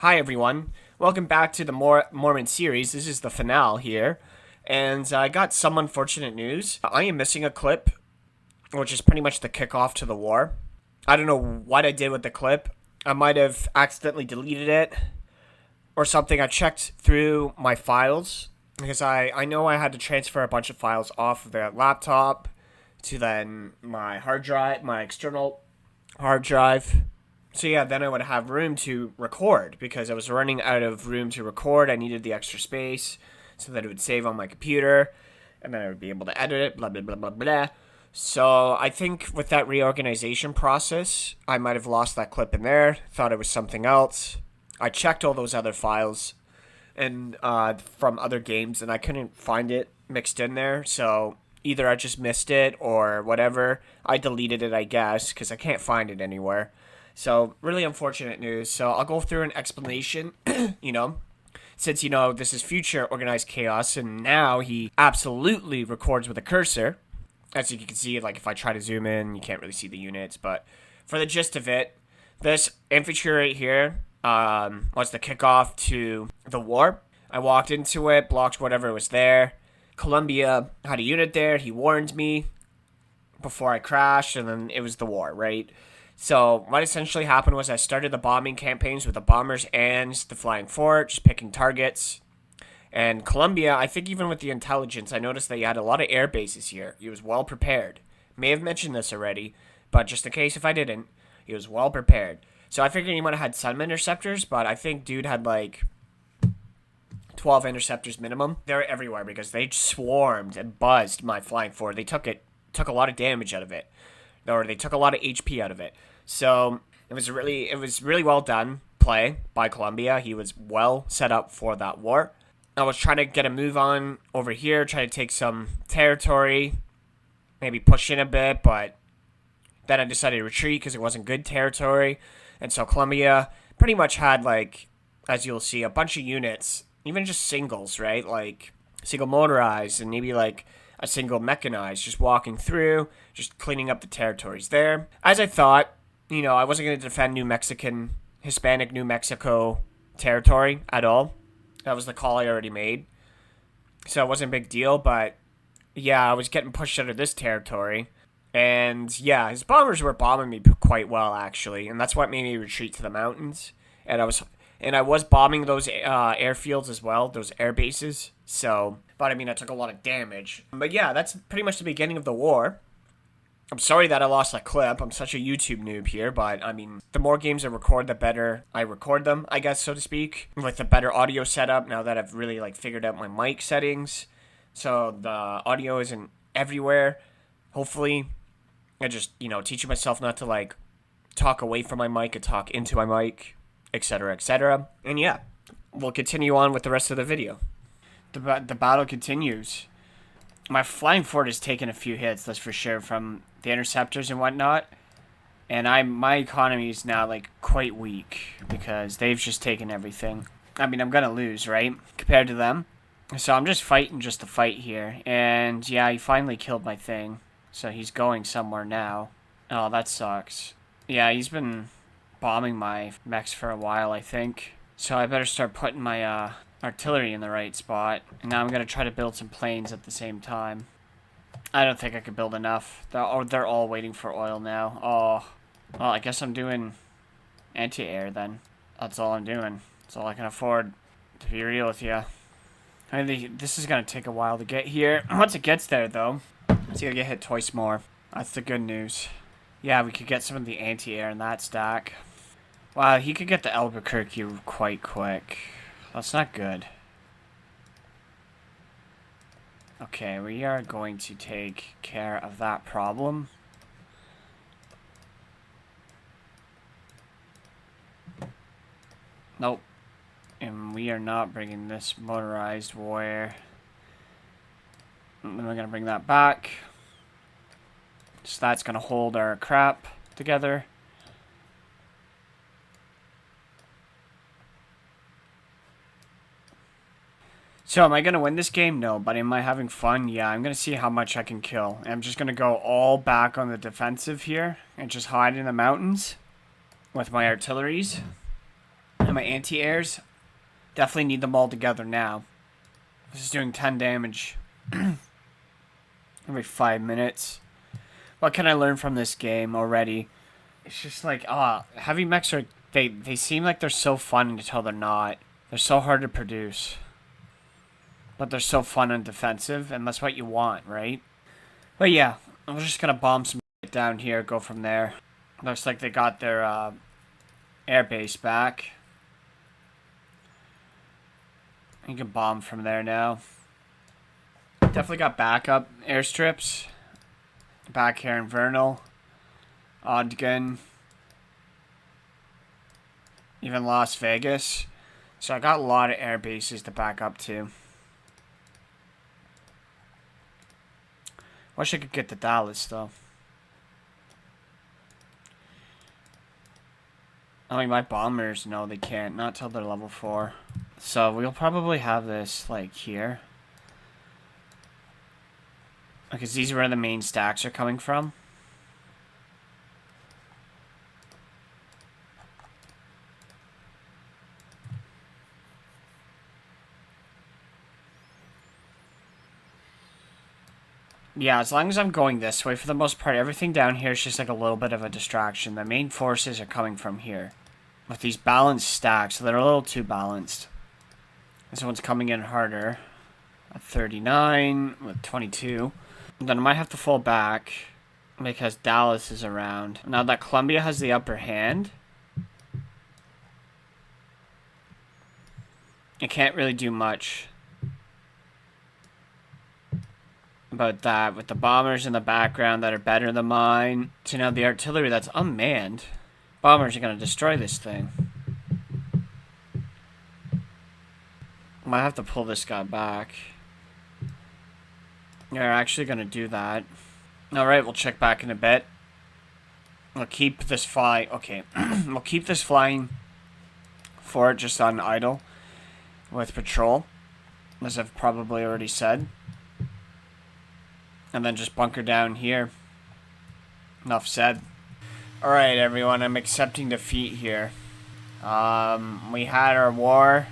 Hi everyone, welcome back to the Mormon series. This is the finale here, and I got some unfortunate news. I am missing a clip, which is pretty much the kickoff to the war. I don't know what I did with the clip. I might have accidentally deleted it or something. I checked through my files because I know I had to transfer a bunch of files off of the laptop to then my hard drive, my external hard drive. So yeah, then I would have room to record because I was running out of room to record. I needed the extra space so that it would save on my computer and then I would be able to edit it, blah, blah, blah, blah, blah. So I think with that reorganization process, I might have lost that clip in there, thought it was something else. I checked all those other files and from other games and I couldn't find it mixed in there. So either I just missed it or whatever. I deleted it, I guess, because I can't find it anywhere. So, really unfortunate news. So, I'll go through an explanation, since, this is future organized chaos, and now he absolutely records with a cursor. As you can see, like, if I try to zoom in, you can't really see the units, but for the gist of it, this infantry right here was the kickoff to the war. I walked into it, blocked whatever was there. Columbia had a unit there. He warned me before I crashed, and then it was the war, right? So what essentially happened was I started the bombing campaigns with the bombers and the flying fort, just picking targets. And Colombia, I think even with the intelligence, I noticed that he had a lot of air bases here. He was well prepared. May have mentioned this already, but just in case if I didn't, he was well prepared. So I figured he might have had some interceptors, but I think dude had like 12 interceptors minimum. They're everywhere because they swarmed and buzzed my flying fort. They took a lot of damage out of it. Or they took a lot of HP out of it. So it was really well done play by Colombia. He was well set up for that war. I was trying to get a move on over here, try to take some territory, maybe push in a bit, but then I decided to retreat because it wasn't good territory. And so Colombia pretty much had, like, as you'll see, a bunch of units, even just singles, right? Like single motorized and maybe like a single mechanized, just walking through, just cleaning up the territories there. As I thought, I wasn't going to defend Hispanic New Mexico territory at all. That was the call I already made. So it wasn't a big deal, but yeah, I was getting pushed out of this territory. And yeah, his bombers were bombing me quite well, actually. And that's what made me retreat to the mountains. And I was bombing those airfields as well, those air bases. So, but I mean, I took a lot of damage. But yeah, that's pretty much the beginning of the war. I'm sorry that I lost that clip. I'm such a YouTube noob here, but I mean, the more games I record, the better I record them, I guess, so to speak. With the better audio setup, now that I've really figured out my mic settings. So the audio isn't everywhere. Hopefully, I just, teaching myself not to talk away from my mic and talk into my mic, etc., etc. And yeah, we'll continue on with the rest of the video. The battle continues. My flying fort has taken a few hits, that's for sure, from the interceptors and whatnot. And my economy is now quite weak because they've just taken everything. I mean, I'm gonna lose, right? Compared to them. So I'm just fighting just to fight here. And yeah, he finally killed my thing. So he's going somewhere now. Oh, that sucks. Yeah, he's been bombing my mechs for a while, I think. So I better start putting my artillery in the right spot. And now I'm going to try to build some planes at the same time. I don't think I could build enough. They're all waiting for oil now. Oh, well, I guess I'm doing anti-air then. That's all I'm doing. That's all I can afford, to be real with you. I mean, this is going to take a while to get here. Once it gets there, though, it's going to get hit twice more. That's the good news. Yeah, we could get some of the anti-air in that stack. Wow, he could get the Albuquerque quite quick. That's not good. Okay, we are going to take care of that problem. Nope. And we are not bringing this motorized warrior. And then we're going to bring that back. So that's going to hold our crap together. So am I going to win this game? No, but am I having fun? Yeah, I'm going to see how much I can kill. And I'm just going to go all back on the defensive here and just hide in the mountains with my artilleries. And my anti-airs, definitely need them all together now. This is doing 10 damage every 5 minutes. What can I learn from this game already? It's just like, heavy mechs are, they seem like they're so fun until they're not. They're so hard to produce. But they're so fun and defensive, and that's what you want, right? But yeah, I'm just gonna bomb some shit down here, go from there. Looks like they got their air base back. You can bomb from there now. Definitely got backup airstrips. Back here in Vernal. Ogden. Even Las Vegas. So I got a lot of air bases to back up to. Wish I could get to Dallas though. I mean, my bombers, no, they can't. Not till they're level 4. So we'll probably have this, like, here. Because these are where the main stacks are coming from. Yeah, as long as I'm going this way, for the most part, everything down here is just like a little bit of a distraction. The main forces are coming from here. With these balanced stacks, so they're a little too balanced. This one's coming in harder. At 39, with 22. And then I might have to fall back, because Dallas is around. Now that Columbia has the upper hand, I can't really do much about that, with the bombers in the background that are better than mine. So now the artillery that's unmanned, bombers are going to destroy this thing. Might have to pull this guy back. They're actually going to do that. Alright, we'll check back in a bit. We'll keep this flying. Okay, we'll keep this flying fort just on idle with patrol, as I've probably already said. And then just bunker down here. Enough said. Alright, everyone, I'm accepting defeat here. We had our war.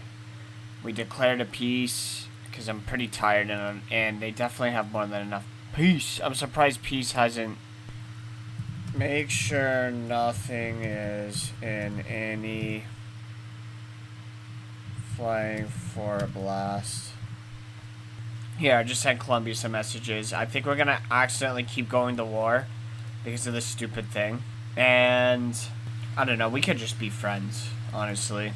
We declared a peace, because I'm pretty tired, and they definitely have more than enough peace. I'm surprised peace hasn't... Make sure nothing is in any flying for a blast. Here, I just sent Columbia some messages. I think we're gonna accidentally keep going to war because of this stupid thing. And I don't know, we could just be friends, honestly.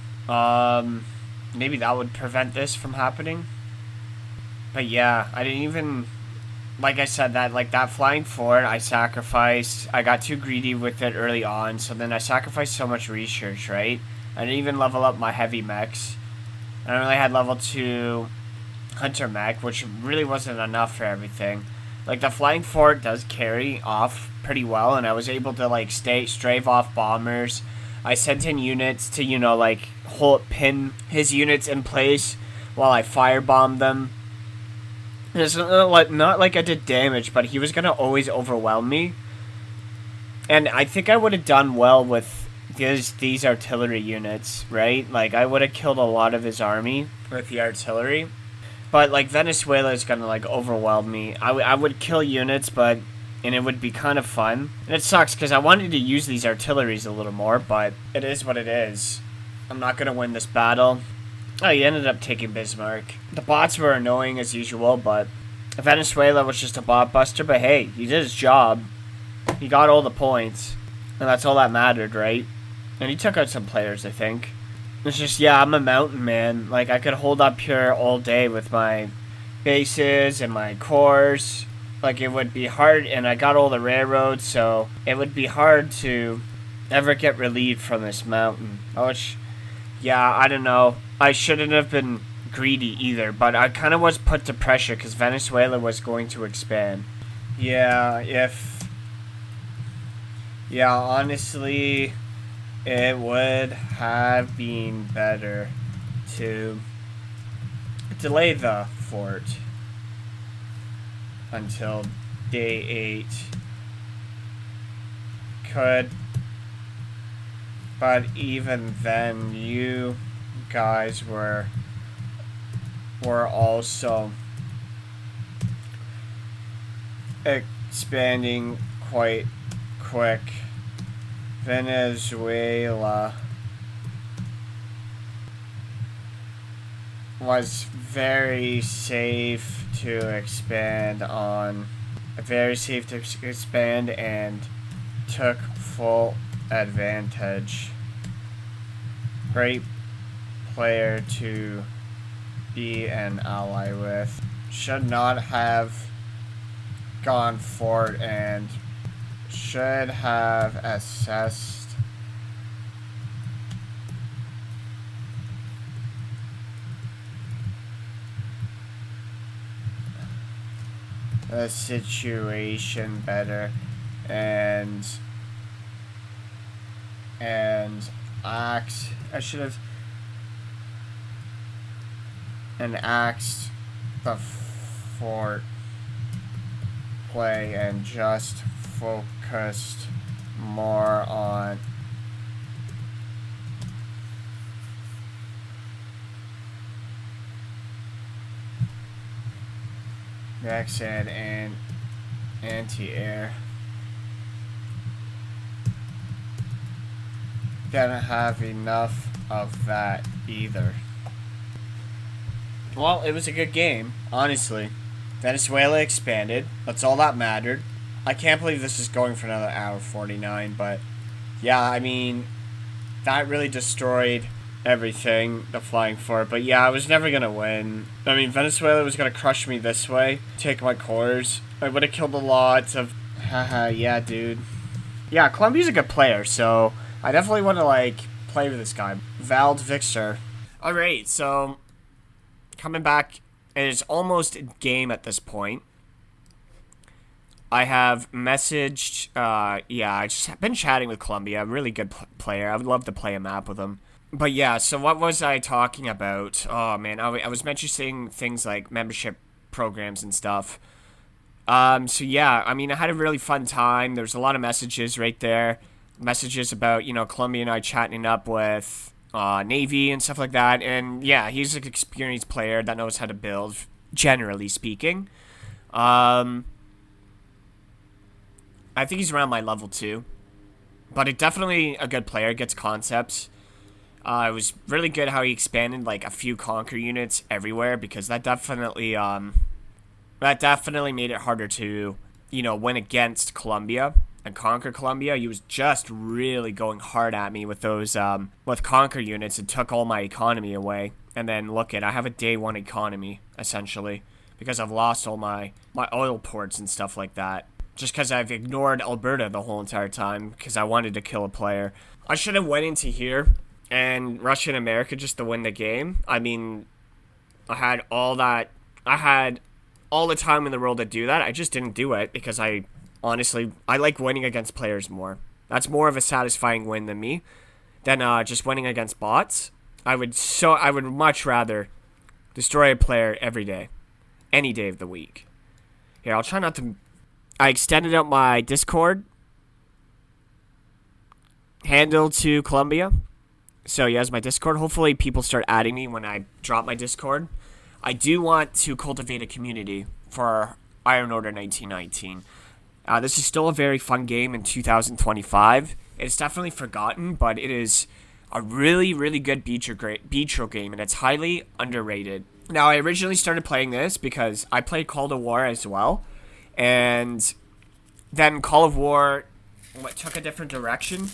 Maybe that would prevent this from happening. But yeah, I didn't even, like I said, that flying fort, I sacrificed. I got too greedy with it early on, so then I sacrificed so much research, right? I didn't even level up my heavy mechs. I only had level 2 hunter mech, which really wasn't enough for everything. Like, the flying fort does carry off pretty well, and I was able to, like, strafe off bombers. I sent in units to, you know, like, pin his units in place while I firebombed them. It's not like I did damage, but he was gonna always overwhelm me. And I think I would have done well with these artillery units, right? Like, I would have killed a lot of his army with the artillery. But, like, Venezuela is gonna, like, overwhelm me. I would kill units, and it would be kind of fun. And it sucks, because I wanted to use these artilleries a little more, but it is what it is. I'm not gonna win this battle. Oh, he ended up taking Bismarck. The bots were annoying as usual, but Venezuela was just a bot buster. But hey, he did his job. He got all the points, and that's all that mattered, right? And he took out some players, I think. It's just, yeah, I'm a mountain man. Like, I could hold up here all day with my bases and my cores. Like, it would be hard, and I got all the railroads, so it would be hard to ever get relieved from this mountain. Which, yeah, I don't know. I shouldn't have been greedy either, but I kind of was put to pressure because Venezuela was going to expand. Yeah, yeah, honestly, it would have been better to delay the fort until day 8. Could But even then, you guys were also expanding quite quick. Venezuela was very safe to expand on. Very safe to expand and took full advantage. Great player to be an ally with. Should not have gone forward and should have assessed the situation better and axed the fort play and just focused more on exit and anti-air. Didn't have enough of that either. Well, it was a good game, honestly. Venezuela expanded. That's all that mattered. I can't believe this is going for another hour 49, but yeah, I mean, that really destroyed everything, the flying fort. But yeah, I was never going to win. I mean, Venezuela was going to crush me this way, take my cores. I would have killed a lot of... Haha, yeah, dude. Yeah, Colombia's a good player, so I definitely want to, like, play with this guy. Vald Victor. Alright, so coming back, it is almost game at this point. I have messaged, yeah, I just been chatting with Colombia. A really good player. I would love to play a map with him. But yeah, so what was I talking about? Oh, man, I was mentioning things like membership programs and stuff. So yeah, I mean, I had a really fun time. There's a lot of messages right there. Messages about, you know, Colombia and I chatting up with Navy and stuff like that. And yeah, he's an experienced player that knows how to build, generally speaking. I think he's around my level 2. But it's definitely a good player, gets concepts. It was really good how he expanded like a few conquer units everywhere, because that definitely made it harder to, you know, win against Colombia and conquer Colombia. He was just really going hard at me with those with conquer units and took all my economy away. And then look at, I have a day 1 economy essentially because I've lost all my oil ports and stuff like that. Just because I've ignored Alberta the whole entire time because I wanted to kill a player. I should have went into here and Russia and America just to win the game. I mean, I had all the time in the world to do that. I just didn't do it because I like winning against players more. That's more of a satisfying win than me than just winning against bots. I would much rather destroy a player every day, any day of the week. Here, I'll try not to. I extended out my Discord handle to Colombia. So yeah, as my Discord. Hopefully people start adding me when I drop my Discord. I do want to cultivate a community for Iron Order 1919. This is still a very fun game in 2025. It's definitely forgotten, but it is a really, really good Beatrill game, and it's highly underrated. Now, I originally started playing this because I played Call of War as well, and then Call of War took a different direction,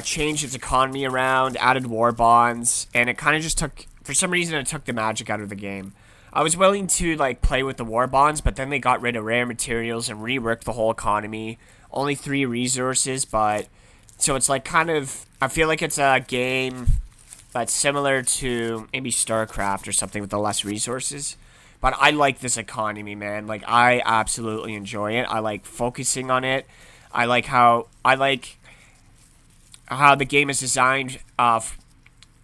changed its economy around, added war bonds, and it kind of just took, for some reason, it took the magic out of the game. I was willing to like play with the war bonds, but then they got rid of rare materials and reworked the whole economy. Only 3 resources, but so it's like kind of, I feel like it's a game that's similar to maybe StarCraft or something with the less resources. But I like this economy, man. Like, I absolutely enjoy it. I like focusing on it. I like how the game is designed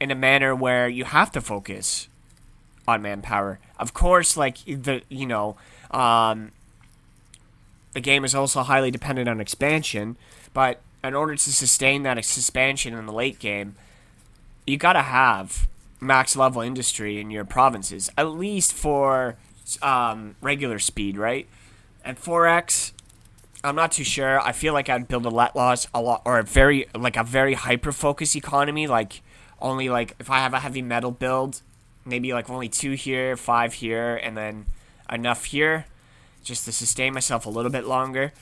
in a manner where you have to focus on manpower. Of course, like, the game is also highly dependent on expansion, but in order to sustain that expansion in the late game, you gotta have max level industry in your provinces, at least for regular speed, right? And 4x, I'm not too sure. I feel like I'd build a let loss a lot, or a very hyper focus economy. Like only like if I have a heavy metal build, maybe like only 2 here, 5 here, and then enough here, just to sustain myself a little bit longer.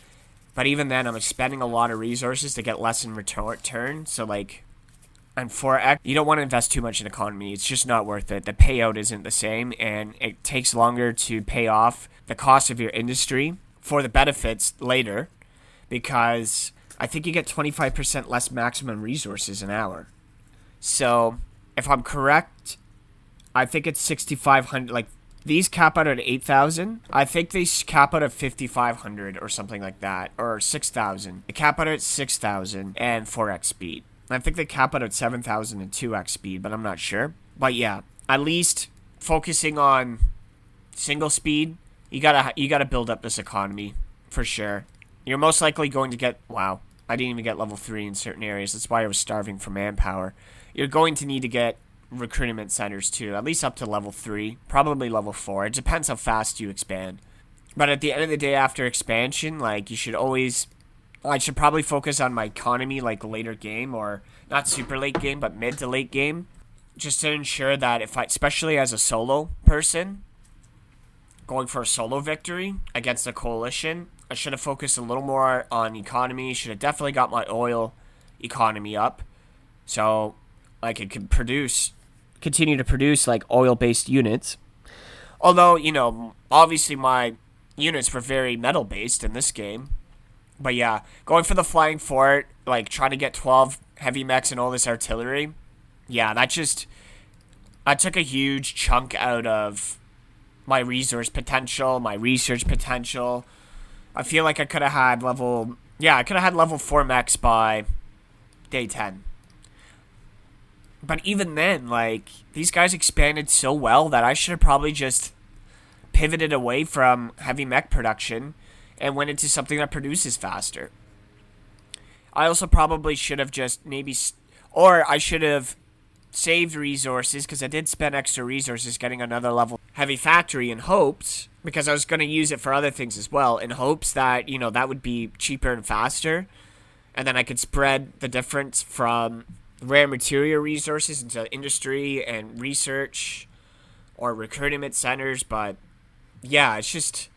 But even then, I'm expending a lot of resources to get less in return. So like, and 4x, you don't want to invest too much in economy. It's just not worth it. The payout isn't the same, and it takes longer to pay off the cost of your industry for the benefits later, because I think you get 25% less maximum resources an hour. So if I'm correct, I think it's 6,500. Like these cap out at 8,000. I think they cap out at 5,500 or something like that, or 6,000. They cap out at 6,000 and 4x speed. I think they cap out at 7,000 and 2x speed, but I'm not sure. But yeah, at least focusing on single speed, you gotta build up this economy for sure. You're most likely going to get, wow, I didn't even get level 3 in certain areas. That's why I was starving for manpower. You're going to need to get recruitment centers too, at least up to level 3, probably level 4. It depends how fast you expand. But at the end of the day, after expansion, like I should probably focus on my economy like later game, or not super late game, but mid to late game, just to ensure that especially as a solo person, going for a solo victory against a coalition, I should have focused a little more on economy. Should have definitely got my oil economy up, so I could continue to produce like oil-based units. Although, obviously my units were very metal-based in this game. But yeah, going for the flying fort, like trying to get 12 heavy mechs and all this artillery, yeah, that took a huge chunk out of my resource potential, my research potential. I feel like I could have had level 4 mechs by day 10. But even then, like, these guys expanded so well that I should have probably just pivoted away from heavy mech production and went into something that produces faster. I also probably should have just I should have saved resources, because I did spend extra resources getting another level heavy factory in hopes, because I was going to use it for other things as well, in hopes that, that would be cheaper and faster, and then I could spread the difference from rare material resources into industry and research or recruitment centers. But yeah, it just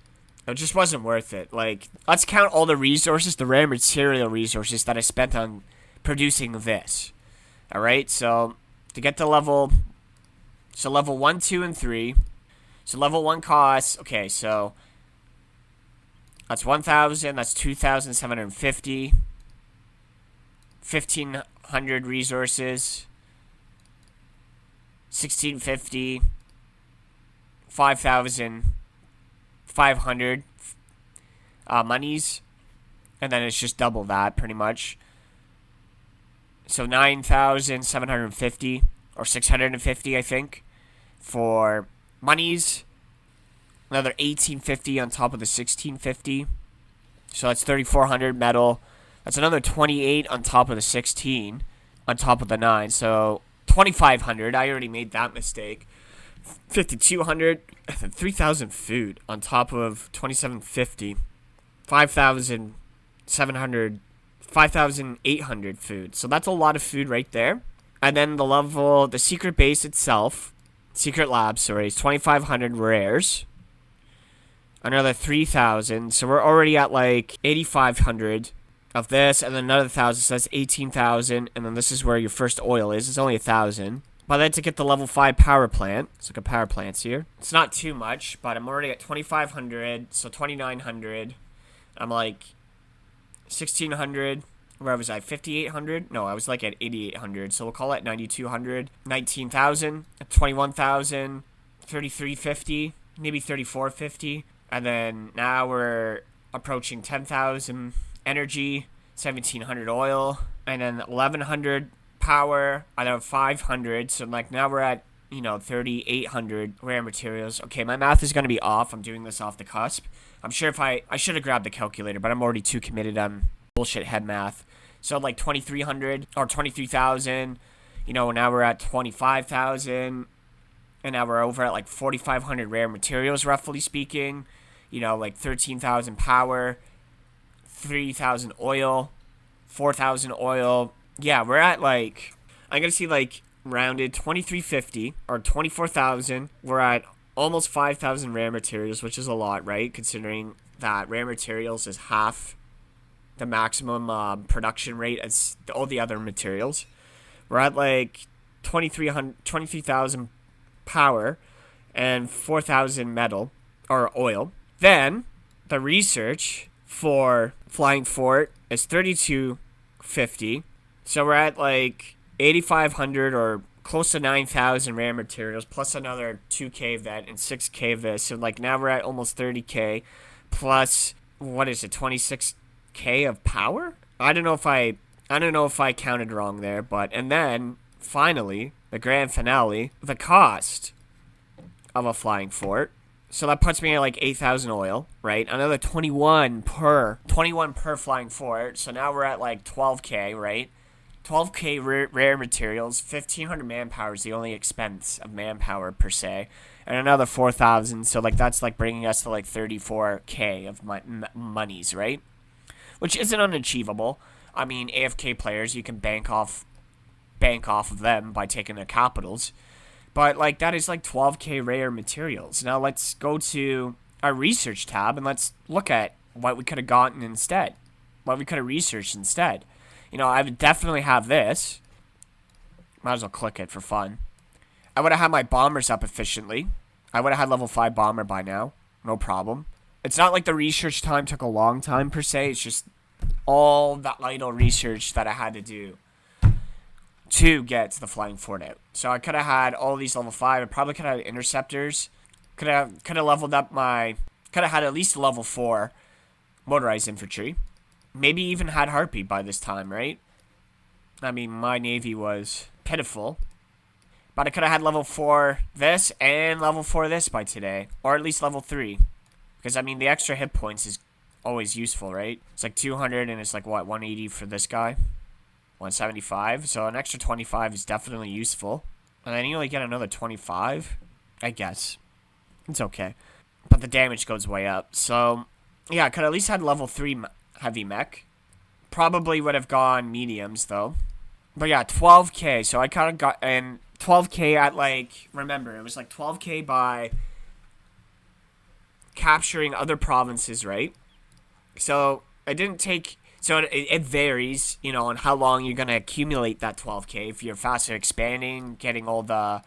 wasn't worth it. Like, let's count all the resources, the rare material resources that I spent on producing this. Alright, so to get to level 1, 2, and 3. So level 1 costs, okay, so that's 1,000, that's 2,750. 1,500 resources. 1,650. 5,500 monies, and then it's just double that pretty much. So 9,750 or 650, I think, for monies. Another 1,850 on top of the 1,650. So that's 3,400 metal. That's another 28 on top of the 16, on top of the 9. So 2,500. I already made that mistake. 5,200, and then 3,000 food on top of 2,750. 5,800 food. So that's a lot of food right there. And then the secret base itself, secret lab, is 2,500 rares. Another 3,000. So we're already at like 8,500 of this, and then another 1,000. So that's 18,000. And then this is where your first oil is. It's only 1,000. But then to get the level 5 power plant, let's look at power plants here. It's not too much, but I'm already at 2,500, so 2,900. I'm like 1,600. Where was I? 5,800? No, I was like at 8,800. So we'll call it 9,200. 19,000, 21,000, 3,350, maybe 3,450. And then now we're approaching 10,000 energy, 1,700 oil, and then 1,100 power, I know 500, so like now we're at 3,800 rare materials. Okay, my math is going to be off. I'm doing this off the cusp. I'm sure I should have grabbed the calculator, but I'm already too committed on bullshit head math. So like 2,300 or 23,000. Now we're at 25,000. And now we're over at like 4,500 rare materials, roughly speaking. Like 13,000 power, 3,000 oil, 4,000 oil. Yeah, we're at like, I'm going to see like rounded 2,350 or 24,000. We're at almost 5,000 rare materials, which is a lot, right? Considering that rare materials is half the maximum production rate as all the other materials. We're at like 23,000 power and 4,000 metal or oil. Then the research for Flying Fort is 3,250. So we're at like 8,500 or close to 9,000 rare materials plus another 2k of that and 6k of this. So like now we're at almost 30k plus, what is it, 26k of power? I don't know if I counted wrong there, but and then finally the grand finale, the cost of a Flying Fort. So that puts me at like 8,000 oil, right? Another 21 per Flying Fort. So now we're at like 12k, right? 12k rare materials, 1,500 manpower is the only expense of manpower per se, and another 4,000. So like that's like bringing us to like 34k of monies, right? Which isn't unachievable. I mean, AFK players, you can bank off of them by taking their capitals. But like that is like 12k rare materials. Now let's go to our research tab and let's look at what we could have gotten instead. What we could have researched instead. I would definitely have this. Might as well click it for fun. I would have had my bombers up efficiently. I would have had level 5 bomber by now. No problem. It's not like the research time took a long time per se. It's just all that little research that I had to do to get the Flying Fort out. So I could have had all these level 5. I probably could have had interceptors. Could have leveled up could have had at least level 4 motorized infantry. Maybe even had Harpy by this time, right? I mean, my navy was pitiful. But I could have had level 4 this and level 4 this by today. Or at least level 3. Because, I mean, the extra hit points is always useful, right? It's like 200 and it's like, what, 180 for this guy? 175. So an extra 25 is definitely useful. And then you only get another 25. I guess. It's okay. But the damage goes way up. So, yeah, I could at least had level 3 heavy mech. Probably would have gone mediums, though. But yeah, 12k. So I kind of got... And 12k at, like... Remember, it was like 12k by capturing other provinces, right? So, it didn't take... So, it varies, on how long you're going to accumulate that 12k. If you're faster expanding, getting all the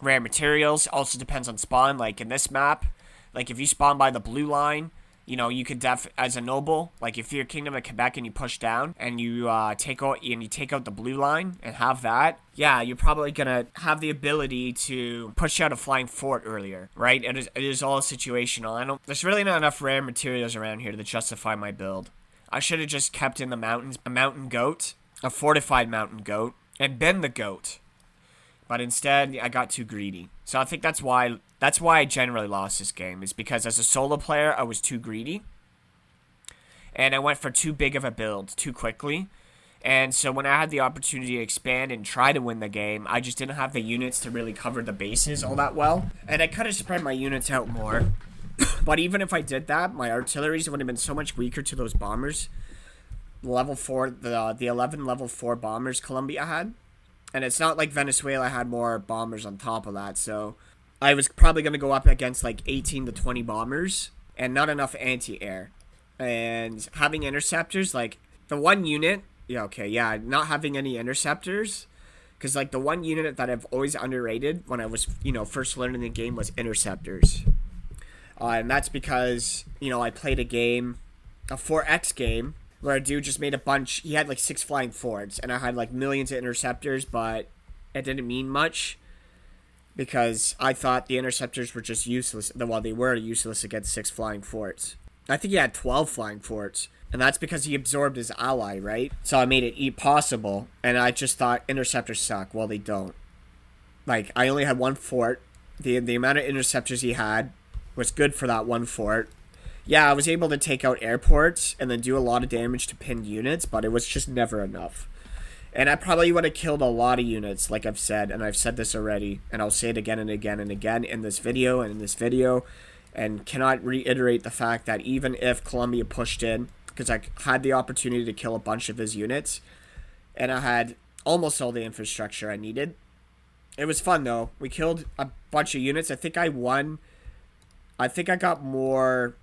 rare materials. Also depends on spawn. Like, in this map, like, if you spawn by the blue line... you could as a noble, like if you're Kingdom of Quebec and you push down and you take out the blue line and have that, yeah, you're probably gonna have the ability to push out a Flying Fort earlier, right? It is all situational. There's really not enough rare materials around here to justify my build. I should have just kept in the mountains, a mountain goat, a fortified mountain goat, and been the goat. But instead, I got too greedy. So I think that's why I generally lost this game, is because as a solo player, I was too greedy. And I went for too big of a build too quickly. And so when I had the opportunity to expand and try to win the game, I just didn't have the units to really cover the bases all that well. And I could have spread my units out more. But even if I did that, my artilleries would have been so much weaker to those bombers. Level 4, the 11 level 4 bombers Colombia had. And it's not like Venezuela had more bombers on top of that, so I was probably going to go up against like 18 to 20 bombers and not enough anti-air. And having interceptors, like the one unit, not having any interceptors, because like the one unit that I've always underrated when I was, first learning the game was interceptors. And that's because, I played a 4X game, where a dude just made a bunch. He had like 6 Flying Forts, and I had like millions of interceptors, but it didn't mean much because I thought the interceptors were just useless. Well, they were useless against 6 Flying Forts. I think he had 12 Flying Forts, and that's because he absorbed his ally, right? So I made it possible, and I just thought interceptors suck. Well, they don't. Like, I only had 1 fort. The amount of interceptors he had was good for that 1 fort. Yeah, I was able to take out airports and then do a lot of damage to pinned units, but it was just never enough. And I probably would have killed a lot of units, like I've said, and I've said this already, and I'll say it again and again and again in this video and in this video, and cannot reiterate the fact that even if Colombia pushed in, because I had the opportunity to kill a bunch of his units, and I had almost all the infrastructure I needed. It was fun, though. We killed a bunch of units. I think I won. I think I got more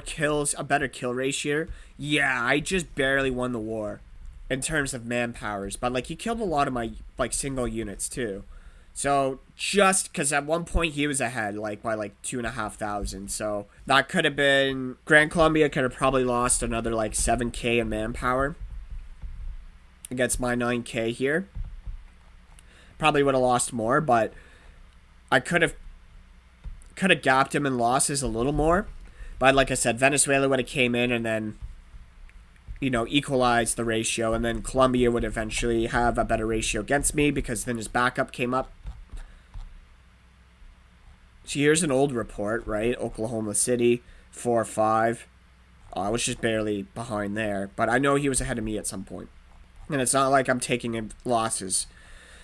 kills, a better kill ratio. Yeah, I just barely won the war in terms of manpowers, but like he killed a lot of my like single units too. So just because at one point he was ahead like by like 2,500, so that could have been Grand Colombia could have probably lost another like 7k in manpower against my 9k here. Probably would have lost more, but I could have gapped him in losses a little more. But like I said, Venezuela would have came in and then, you know, equalized the ratio, and then Colombia would eventually have a better ratio against me because then his backup came up. So here's an old report, right? Oklahoma City, 4-5. I was just barely behind there, but I know he was ahead of me at some point. And it's not like I'm taking losses.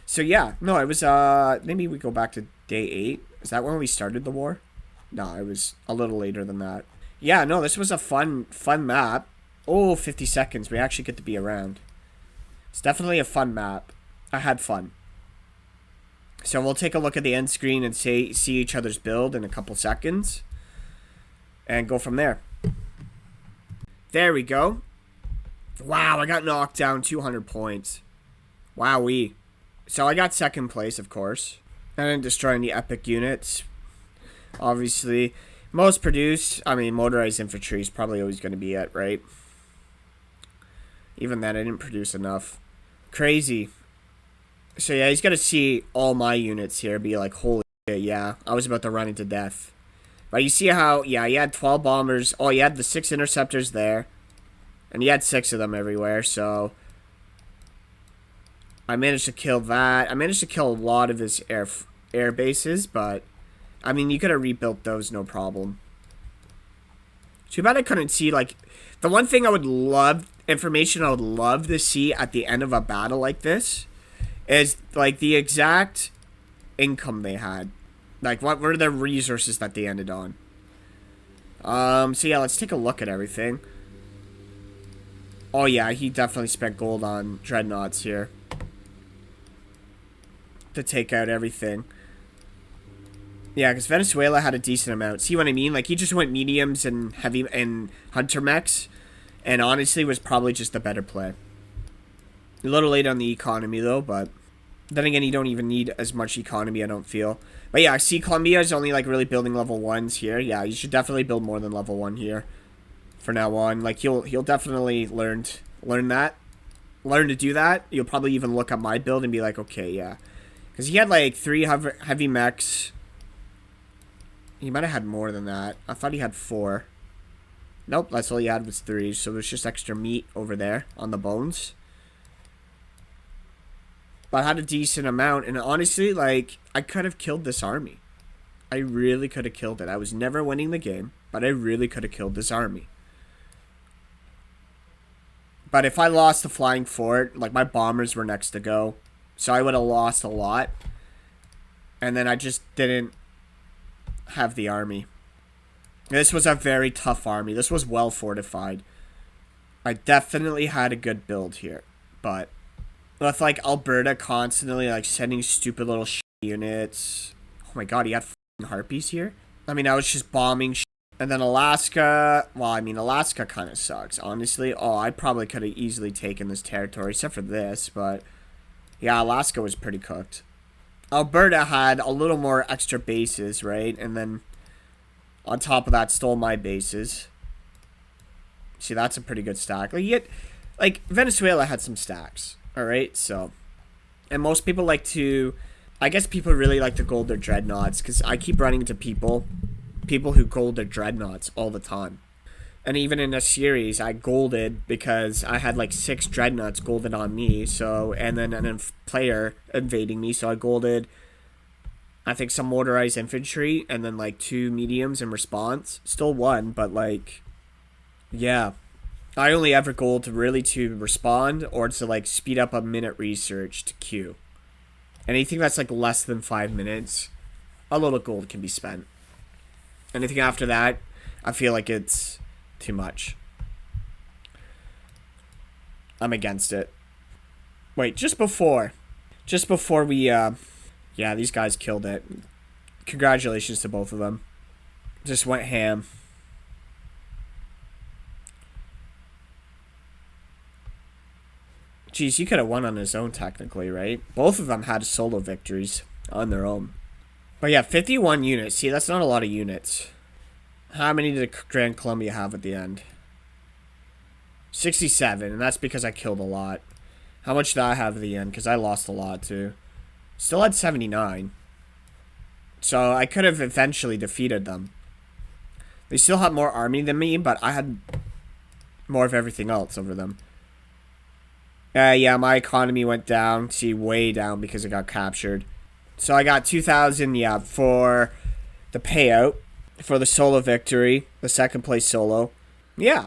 So yeah, no, it was, maybe we go back to day 8. Is that when we started the war? No, it was a little later than that. Yeah, no, this was a fun map. Oh, 50 seconds. We actually get to be around. It's definitely a fun map. I had fun. So we'll take a look at the end screen and see each other's build in a couple seconds. And go from there. There we go. Wow, I got knocked down 200 points. Wowee. So I got second place, of course. I didn't destroy any epic units. Obviously, most produced, I mean, motorized infantry is probably always going to be it, right? Even then, I didn't produce enough. Crazy. So yeah, he's got to see all my units here be like, holy shit, yeah, I was about to run into death. But you see how, yeah, he had 12 bombers. Oh, he had the 6 interceptors there. And he had 6 of them everywhere, so I managed to kill that. I managed to kill a lot of his air bases, but I mean, you could have rebuilt those, no problem. Too bad I couldn't see, like, the one thing I would love, information I would love to see at the end of a battle like this is, like, the exact income they had. Like, what were the resources that they ended on? So yeah, let's take a look at everything. Oh yeah, he definitely spent gold on dreadnoughts here to take out everything. Yeah, because Venezuela had a decent amount. See what I mean? Like, he just went mediums and heavy and hunter mechs, and honestly was probably just the better play. A little late on the economy, though, but then again, you don't even need as much economy, I don't feel. But yeah, I see Colombia is only, like, really building level 1s here. Yeah, you should definitely build more than level 1 here for now on. Like, he'll definitely learn that. Learn to do that. You'll probably even look at my build and be like, okay, yeah. Because he had, like, 3 heavy mechs. He might have had more than that. I thought he had 4. Nope, that's all he had was 3. So there's just extra meat over there on the bones. But I had a decent amount. And honestly, like, I could have killed this army. I really could have killed it. I was never winning the game, but I really could have killed this army. But if I lost the flying fort, like, my bombers were next to go. So I would have lost a lot. And then I just didn't have the army. This was a very tough army. This was well fortified. I definitely had a good build here. But with, like, Alberta constantly, like, sending stupid little units. Oh my god, he had harpies here? I mean, I was just bombing And then Alaska, well, I mean, Alaska kind of sucks, honestly. Oh, I probably could have easily taken this territory, except for this, but yeah, Alaska was pretty cooked. Alberta had a little more extra bases, right? And then on top of that, stole my bases. See, that's a pretty good stack. Like Venezuela had some stacks, all right? So, and most people like to, I guess people really like to gold their dreadnoughts, because I keep running into people who gold their dreadnoughts all the time. And even in a series, I golded because I had like 6 dreadnoughts golded on me. So, and then player invading me, so I golded I think some motorized infantry, and then like 2 mediums in response. Still won, but like, yeah. I only ever goal to really to respond or to like speed up a minute research to queue. Anything that's like less than 5 minutes, a little gold can be spent. Anything after that, I feel like it's too much. I'm against it. Wait, just before we, yeah, these guys killed it. Congratulations to both of them. Just went ham. Jeez, he could have won on his own technically, right? Both of them had solo victories on their own. But yeah, 51 units. See, that's not a lot of units. How many did Grand Columbia have at the end? 67, and that's because I killed a lot. How much did I have at the end? Because I lost a lot too. Still had 79. So I could have eventually defeated them. They still had more army than me, but I had more of everything else over them. Yeah, my economy went down. See, way down because it got captured. So I got 2,000, yeah, for the payout. For the solo victory. The second place solo. Yeah.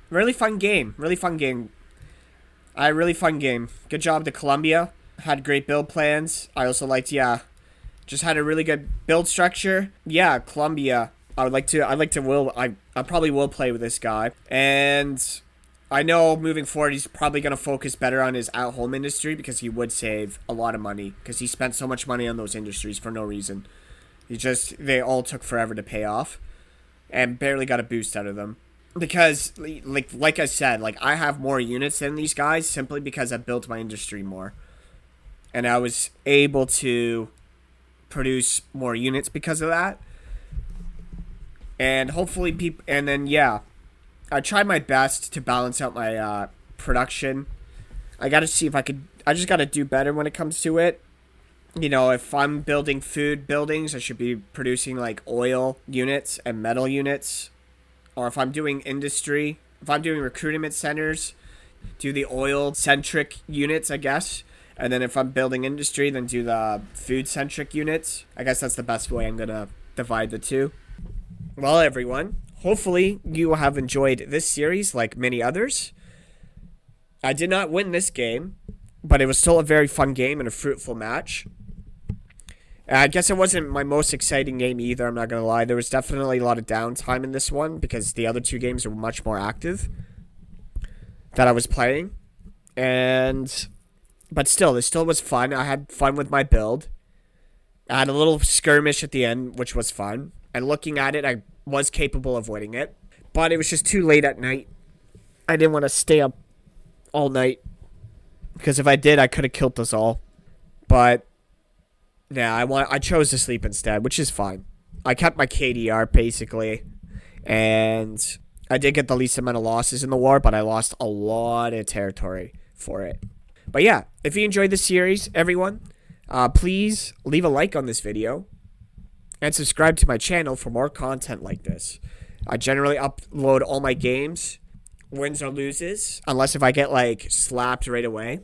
Really fun game. Really fun game. Really fun game. Good job to Columbia. Had great build plans. I also liked, yeah, just had a really good build structure. Yeah, Columbia. I probably will play with this guy. And I know moving forward he's probably going to focus better on his at-home industry because he would save a lot of money because he spent so much money on those industries for no reason. They all took forever to pay off and barely got a boost out of them. Because, like I said, like I have more units than these guys simply because I built my industry more. And I was able to produce more units because of that. And hopefully I tried my best to balance out my production. I got to see if I just got to do better when it comes to it. You know, if I'm building food buildings, I should be producing like oil units and metal units. Or if I'm doing industry, if I'm doing recruitment centers, do the oil-centric units, I guess. And then if I'm building industry, then do the food-centric units. I guess that's the best way I'm going to divide the two. Well, everyone, hopefully you have enjoyed this series like many others. I did not win this game, but it was still a very fun game and a fruitful match. I guess it wasn't my most exciting game either, I'm not going to lie. There was definitely a lot of downtime in this one because the other two games were much more active that I was playing. But still, this still was fun. I had fun with my build. I had a little skirmish at the end, which was fun. And looking at it, I was capable of winning it. But it was just too late at night. I didn't want to stay up all night. Because if I did, I could have killed us all. But yeah, I chose to sleep instead, which is fine. I kept my KDR basically, and I did get the least amount of losses in the war, but I lost a lot of territory for it. But yeah, if you enjoyed this series, everyone, please leave a like on this video and subscribe to my channel for more content like this. I generally upload all my games, wins or loses, unless if I get like slapped right away,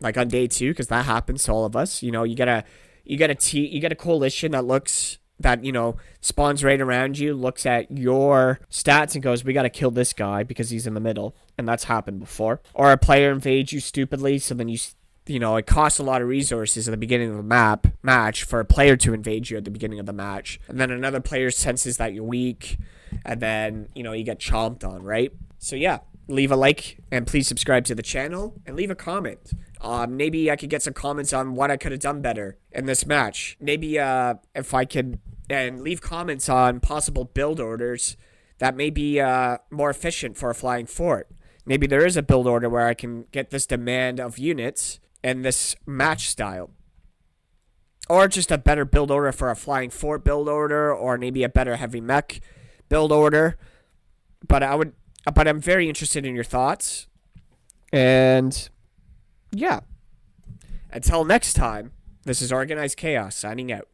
like on day 2, because that happens to all of us. You know, you get a coalition that spawns right around you, looks at your stats and goes, we got to kill this guy because he's in the middle. And that's happened before. Or a player invades you stupidly, so then it costs a lot of resources at the beginning of the match for a player to invade you at the beginning of the match. And then another player senses that you're weak, and then, you get chomped on, right? So yeah, leave a like and please subscribe to the channel and leave a comment. Maybe I could get some comments on what I could have done better in this match. Maybe if I could, and leave comments on possible build orders that may be more efficient for a flying fort. Maybe there is a build order where I can get this demand of units and this match style. Or just a better build order for a flying fort build order, or maybe a better heavy mech build order. But I'm very interested in your thoughts. And yeah. Until next time, this is Organized Chaos signing out.